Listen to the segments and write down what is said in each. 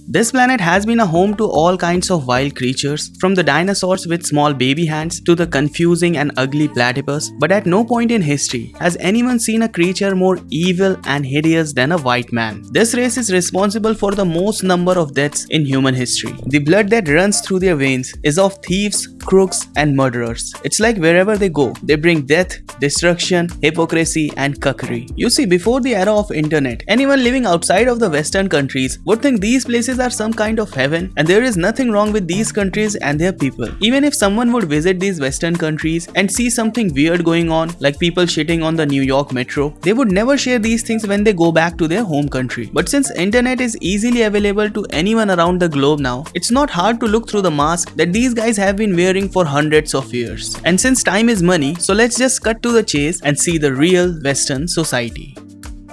This planet has been a home to all kinds of wild creatures, from the dinosaurs with small baby hands to the confusing and ugly platypus, but at no point in history has anyone seen a creature more evil and hideous than a white man. This race is responsible for the most number of deaths in human history. The blood that runs through their veins is of thieves, crooks, and murderers. It's like wherever they go, they bring death, destruction, hypocrisy, and cuckery. You see, before the era of internet, anyone living outside of the Western countries would think these places are some kind of heaven, and there is nothing wrong with these countries and their people. Even if someone would visit these Western countries and see something weird going on, like people shitting on the New York metro, they would never share these things when they go back to their home country. But since internet is easily available to anyone around the globe now, it's not hard to look through the mask that these guys have been wearing for hundreds of years. And since time is money, so let's just cut to the chase and see the real Western society.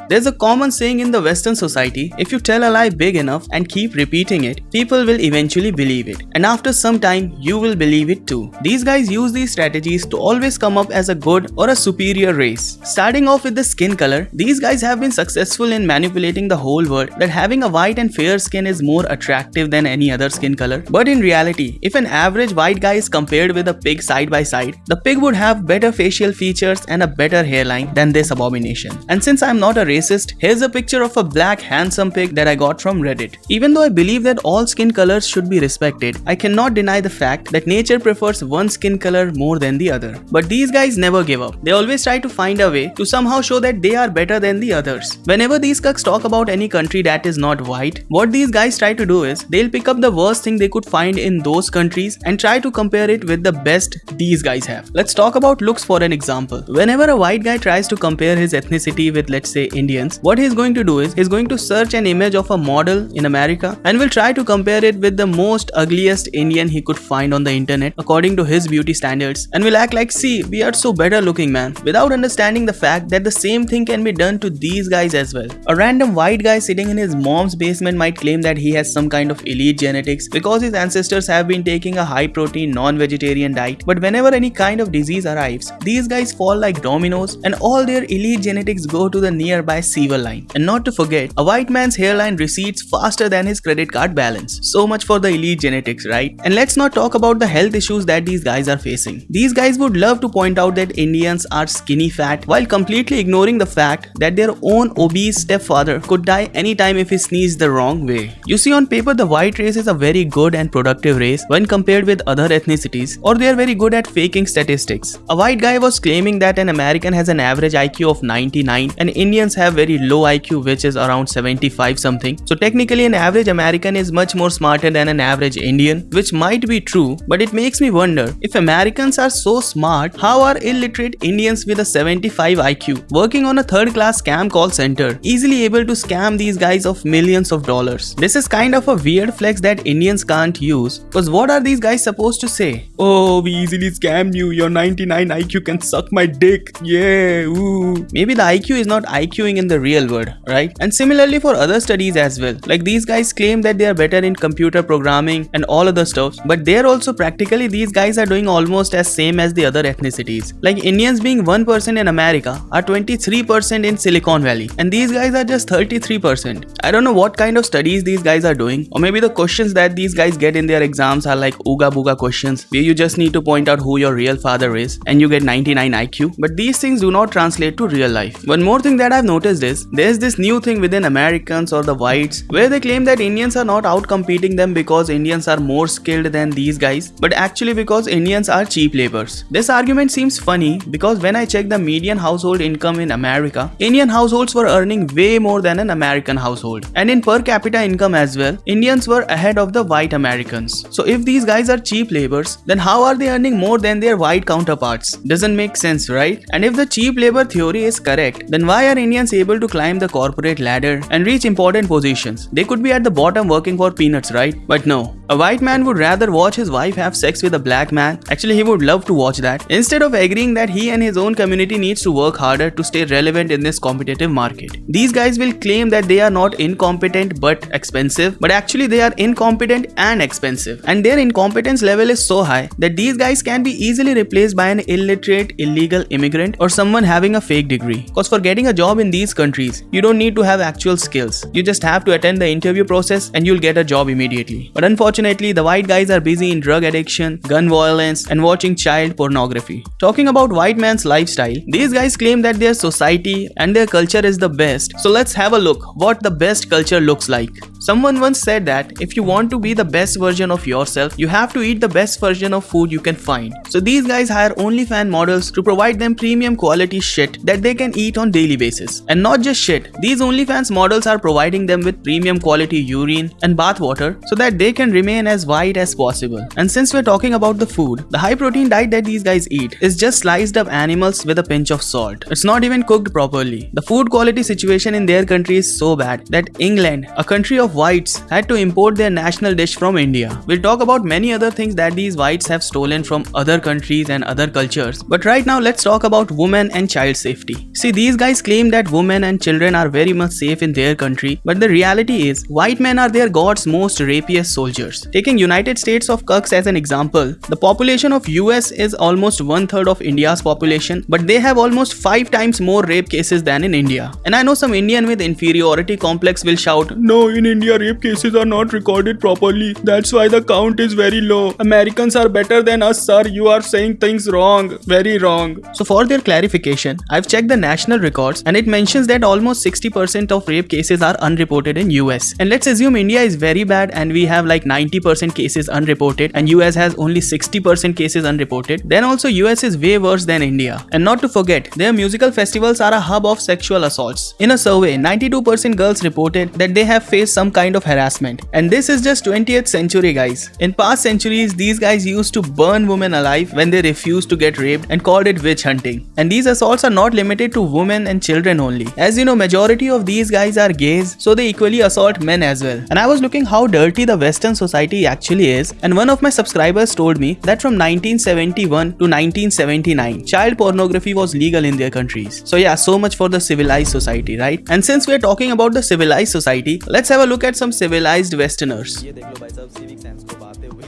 There's a common saying in the Western society, if you tell a lie big enough and keep repeating it, people will eventually believe it. And after some time, you will believe it too. These guys use these strategies to always come up as a good or a superior race. Starting off with the skin color, these guys have been successful in manipulating the whole world that having a white and fair skin is more attractive than any other skin color. But in reality, if an average white guy is compared with a pig side by side, the pig would have better facial features and a better hairline than this abomination. And since I'm not a racist, here's a picture of a black handsome pig that I got from Reddit. Even though I believe that all skin colors should be respected, I cannot deny the fact that nature prefers one skin color more than the other. But these guys never give up. They always try to find a way to somehow show that they are better than the others. Whenever these cucks talk about any country that is not white, what these guys try to do is they'll pick up the worst thing they could find in those countries and try to compare it with the best these guys have. Let's talk about looks for an example. Whenever a white guy tries to compare his ethnicity with, let's say, Indians, what he's going to do is he's going to search an image of a model in America and will try to compare it with the most ugliest Indian he could find on the internet according to his beauty standards, and will act like, see, we are so better looking, man, without understanding the fact that the same thing can be done to these guys as well. A random white guy sitting in his mom's basement might claim that he has some kind of elite genetics because his ancestors have been taking a high protein non-vegetarian diet, but whenever any kind of disease arrives, these guys fall like dominoes and all their elite genetics go to the nearby silver line. And not to forget, a white man's hairline recedes faster than his credit card balance. So much for the elite genetics, right? And let's not talk about the health issues that these guys are facing. These guys would love to point out that Indians are skinny fat while completely ignoring the fact that their own obese stepfather could die anytime if he sneezed the wrong way. You see, on paper the white race is a very good and productive race when compared with other ethnicities, or they are very good at faking statistics. A white guy was claiming that an American has an average IQ of 99 and Indians have very low IQ, which is around 75 something. So technically an average American is much more smarter than an average Indian, which might be true, but it makes me wonder, if Americans are so smart, how are illiterate Indians with a 75 IQ working on a third-class scam call center easily able to scam these guys of millions of dollars? This is kind of a weird flex that Indians can't use, because what are these guys supposed to say? Oh, we easily scammed you, your 99 IQ can suck my dick, yeah, ooh. Maybe the IQ is not IQing in the real world, right? And similarly for other studies as well. Like these guys claim that they are better in computer programming and all other stuff, but they're also practically these guys are doing almost as same as the other ethnicities. Like Indians being 1% in America are 23% in Silicon Valley, and these guys are just 33%. I don't know what kind of studies these guys are doing, or maybe the questions that these guys get in their exams are like ooga booga questions where you just need to point out who your real father is and you get 99 IQ, but these things do not translate to real life. One more thing that I've noticed is there's this new thing within Americans or the whites where they claim that Indians are not out competing them because Indians are more skilled than these guys, but actually because Indians are cheap laborers. This argument seems funny because when I check the median household income in America, Indian households were earning way more than an American household, and in per capita income as well, Indians were ahead of the white Americans. So if these guys are cheap laborers, then how are they earning more than their white counterparts? Doesn't make sense, right? And if the cheap labor theory is correct, then why are Indians able to climb the corporate ladder and reach important positions? They could be at the bottom working for peanuts, right? But no, A white man would rather watch his wife have sex with a black man. Actually, he would love to watch that, instead of agreeing that he and his own community needs to work harder to stay relevant in this competitive market. These guys will claim that they are not incompetent but expensive, but actually they are incompetent and expensive. And their incompetence level is so high that these guys can be easily replaced by an illiterate illegal immigrant or someone having a fake degree. Because for getting a job in these countries, you don't need to have actual skills. You just have to attend the interview process and you'll get a job immediately. But unfortunately, the white guys are busy in drug addiction, gun violence, and watching child pornography. Talking about white man's lifestyle, these guys claim that their society and their culture is the best. So let's have a look what the best culture looks like. Someone once said that if you want to be the best version of yourself, you have to eat the best version of food you can find. So these guys hire OnlyFans models to provide them premium quality shit that they can eat on daily basis. And not just shit, these OnlyFans models are providing them with premium quality urine and bath water so that they can remain as white as possible. And since we're talking about the food, the high protein diet that these guys eat is just sliced up animals with a pinch of salt. It's not even cooked properly. The food quality situation in their country is so bad that England, a country of whites, had to import their national dish from India. We'll talk about many other things that these whites have stolen from other countries and other cultures. But right now let's talk about women and child safety. See, these guys claim that women and children are very much safe in their country, but the reality is white men are their god's most rapiest soldiers. Taking United States of Cucks as an example, the population of US is almost 1/3 of India's population, but they have almost 5 times more rape cases than in India. And I know some Indian with inferiority complex will shout, "No, in India rape cases are not recorded properly. That's why the count is very low. Americans are better than us, sir. You are saying things wrong. Very wrong." So for their clarification, I've checked the national records and it mentions that almost 60% of rape cases are unreported in US. And let's assume India is very bad and we have like 90% cases unreported and US has only 60% cases unreported. Then also US is way worse than India. And not to forget, their musical festivals are a hub of sexual assaults. In a survey, 92% girls reported that they have faced some kind of harassment. And this is just 20th century, guys. In past centuries, these guys used to burn women alive when they refused to get raped and called it witch hunting. And these assaults are not limited to women and children only. As you know, majority of these guys are gays, so they equally assault men as well. And I was looking how dirty the Western society actually is, and one of my subscribers told me that from 1971 to 1979, child pornography was legal in their countries. So yeah, so much for the civilized society, right? And since we're talking about the civilized society, let's have a look at some civilized Westerners. ये देख लो भाई साहब, civic sense को पाते हुए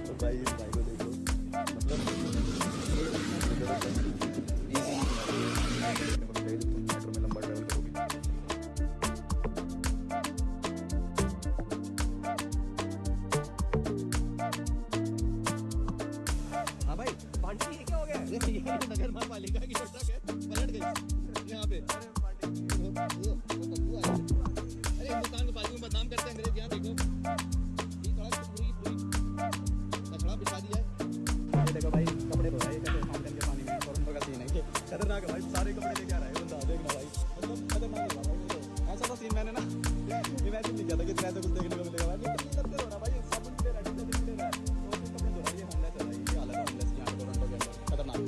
तो भाई इस भाई को देखो, मेट्रो में लंबा ट्रैवल करोगे। हाँ भाई, पांडे ये क्या हो गया? ये नगर पालिका की सड़क है, पलट गई यहाँ पे। अरे हिंदुस्तान को पालिका में बदनाम करते हैं अंग्रेज, यहाँ देखो ये थोड़ा पूरी कचड़ा बिछा दिया है। ये देखो भाई, कपड़े धो रहा है कैसे फाउंटेन के पानी में, टोरंटो का सीन है ये, खतरनाक है भाई। सारे कपड़े लेके आ रहा है बंदा, देखना भाई, मतलब खतरनाक है भाई। ऐसा तो सीन मैंने ना इमेजिन नहीं किया था कि इतना ऐसा कुछ देखने को मिलेगा भाई। ये करते हो ना भाई, सब कुछ ले रहा है, ले रहा है, तो कपड़े धो रहा है। ये होमलेस है भाई, ये हालत है होमलेस की यहाँ टोरंटो के अंदर, खतरनाक।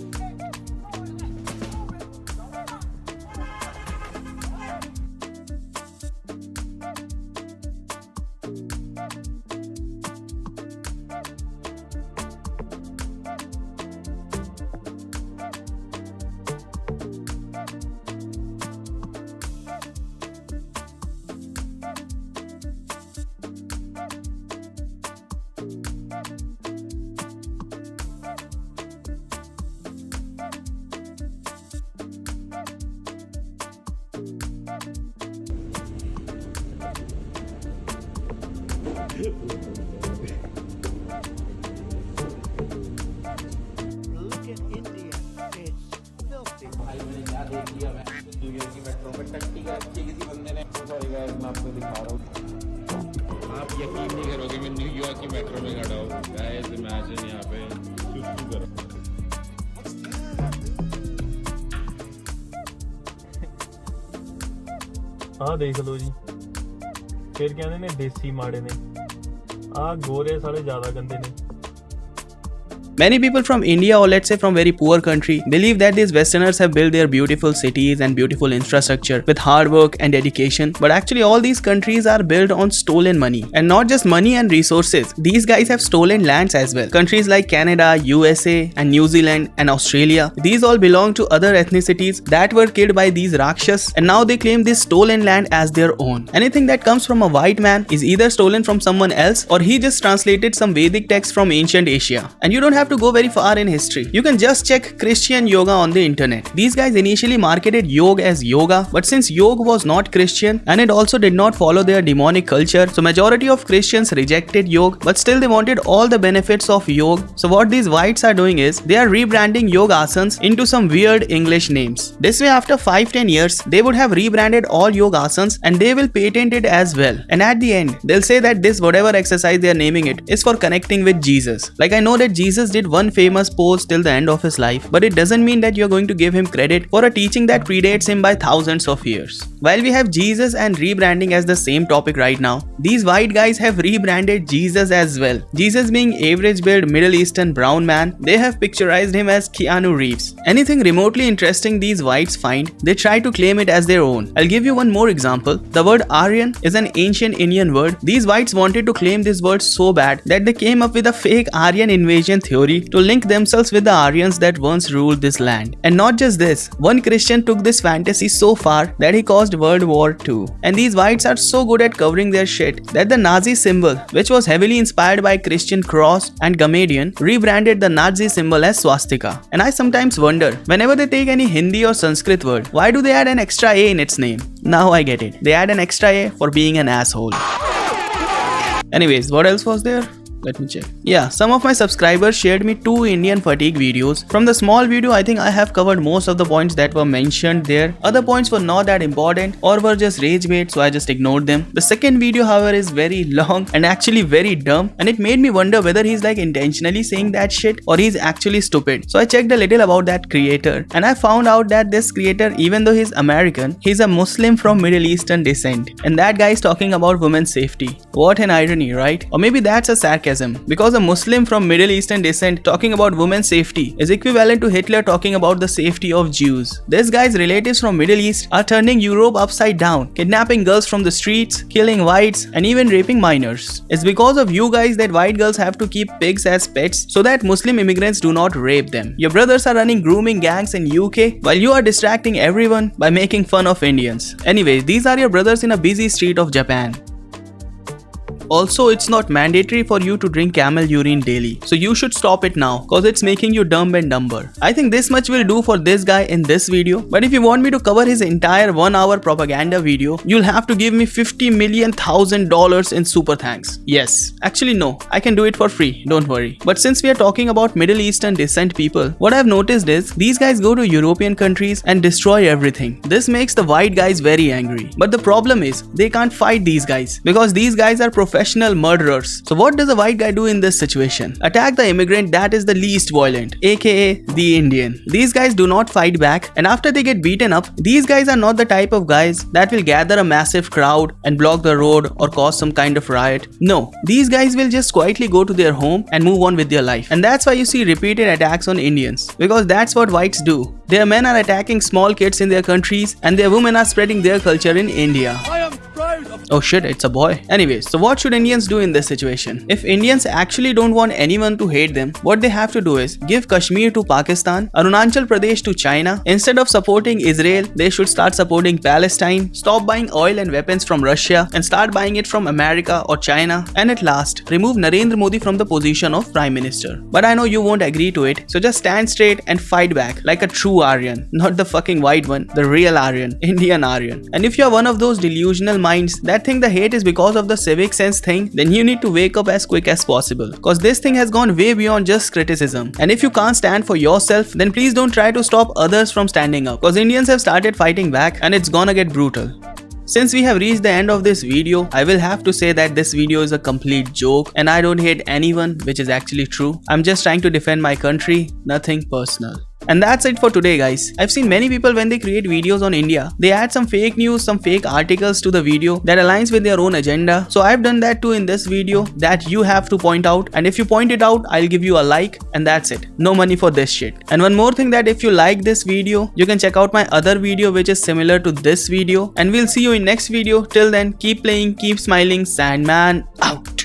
Look at India. It's filthy. भाई मैंने क्या देख लिया, मैं न्यूयॉर्क की मेट्रो में टट्टी कर रखी किसी बंदे ने। सॉरी गाइस, मैं आपको दिखा रहा हूँ, आप यकीन नहीं करोगे, मैं न्यूयॉर्क की मेट्रो में खड़ा हूँ गाइस। इमेजिन यहाँ पे सुसु करो। ਆਹ ਦੇਖ ਲਓ ਜੀ, ਫਿਰ ਕਹਿੰਦੇ ਨੇ ਦੇਸੀ ਮਾੜੇ ਨੇ, ਆਹ ਗੋਰੇ ਸਾਲੇ ਜ਼ਿਆਦਾ ਗੰਦੇ ਨੇ। Many people from India, or let's say from very poor country, believe that these Westerners have built their beautiful cities and beautiful infrastructure with hard work and dedication, but actually all these countries are built on stolen money. And not just money and resources, these guys have stolen lands as well. Countries like Canada, USA and New Zealand and Australia, these all belong to other ethnicities that were killed by these Rakshas, and now they claim this stolen land as their own. Anything that comes from a white man is either stolen from someone else, or he just translated some Vedic text from ancient Asia. And you don't have to go very far in history. You can just check Christian yoga on the internet. These guys initially marketed yoga as yoga, but since yoga was not Christian and it also did not follow their demonic culture, so majority of Christians rejected yoga, but still they wanted all the benefits of yoga. So what these whites are doing is they are rebranding yoga asanas into some weird English names. This way, after 5-10 years, they would have rebranded all yoga asanas and they will patent it as well. And at the end, they'll say that this whatever exercise they are naming it is for connecting with Jesus. Like, I know that Jesus did one famous pose till the end of his life, but it doesn't mean that you're going to give him credit for a teaching that predates him by thousands of years. While we have Jesus and rebranding as the same topic right now, these white guys have rebranded Jesus as well. Jesus being average build Middle Eastern brown man, they have picturized him as Keanu Reeves. Anything remotely interesting these whites find, they try to claim it as their own. I'll give you one more example. The word Aryan is an ancient Indian word. These whites wanted to claim this word so bad that they came up with a fake Aryan invasion theory to link themselves with the Aryans that once ruled this land. And not just this, one Christian took this fantasy so far that he caused World War II. And these whites are so good at covering their shit that the Nazi symbol, which was heavily inspired by Christian cross and Gamadian, rebranded the Nazi symbol as swastika. And I sometimes wonder, whenever they take any Hindi or Sanskrit word, why do they add an extra A in its name? Now I get it. They add an extra A for being an asshole. Anyways, what else was there? Let me check. Yeah, some of my subscribers shared me 2 Indian fatigue videos. From the small video, I think I have covered most of the points that were mentioned there. Other points were not that important or were just rage bait, so I just ignored them. The second video, however, is very long and actually very dumb, and it made me wonder whether he's like intentionally saying that shit or he's actually stupid. So I checked a little about that creator, and I found out that this creator, even though he's American, he's a Muslim from Middle Eastern descent. And that guy is talking about women's safety. What an irony, right? Or maybe that's a sarcasm. Because a Muslim from Middle Eastern descent talking about women's safety is equivalent to Hitler talking about the safety of Jews. This guy's relatives from Middle East are turning Europe upside down, kidnapping girls from the streets, killing whites, and even raping minors. It's because of you guys that white girls have to keep pigs as pets so that Muslim immigrants do not rape them. Your brothers are running grooming gangs in UK while you are distracting everyone by making fun of Indians. Anyways, these are your brothers in a busy street of Japan. Also, it's not mandatory for you to drink camel urine daily, so you should stop it now cause it's making you dumb and dumber. I think this much will do for this guy in this video, but if you want me to cover his entire 1-hour propaganda video, you'll have to give me $50,000,000 in super thanks. Yes, actually no, I can do it for free, don't worry. But since we are talking about Middle Eastern descent people, what I've noticed is these guys go to European countries and destroy everything. This makes the white guys very angry. But the problem is they can't fight these guys because these guys are professional murderers. So what does a white guy do in this situation? Attack the immigrant that is the least violent, aka the Indian. These guys do not fight back, and after they get beaten up, these guys are not the type of guys that will gather a massive crowd and block the road or cause some kind of riot. No, these guys will just quietly go to their home and move on with their life. And that's why you see repeated attacks on Indians, because that's what whites do. Their men are attacking small kids in their countries and their women are spreading their culture in India. Oh shit, it's a boy. Anyways, so what should Indians do in this situation? If Indians actually don't want anyone to hate them, what they have to do is give Kashmir to Pakistan, Arunachal Pradesh to China. Instead of supporting Israel, they should start supporting Palestine, stop buying oil and weapons from Russia and start buying it from America or China, and at last, remove Narendra Modi from the position of Prime Minister. But I know you won't agree to it, so just stand straight and fight back like a true Aryan, not the fucking white one, the real Aryan, Indian Aryan. And if you're one of those delusional minds that think the hate is because of the civic sense thing, then you need to wake up as quick as possible, cause this thing has gone way beyond just criticism. And if you can't stand for yourself, then please don't try to stop others from standing up, cause Indians have started fighting back and it's gonna get brutal. Since we have reached the end of this video, I will have to say that this video is a complete joke and I don't hate anyone, which is actually true. I'm just trying to defend my country, nothing personal. And that's it for today, guys. I've seen many people when they create videos on India, they add some fake news, some fake articles to the video that aligns with their own agenda. So I've done that too in this video that you have to point out, and if you point it out, I'll give you a like, and that's it. No money for this shit. And one more thing, that if you like this video, you can check out my other video which is similar to this video, and we'll see you in next video. Till then, keep playing, keep smiling, Sandman out.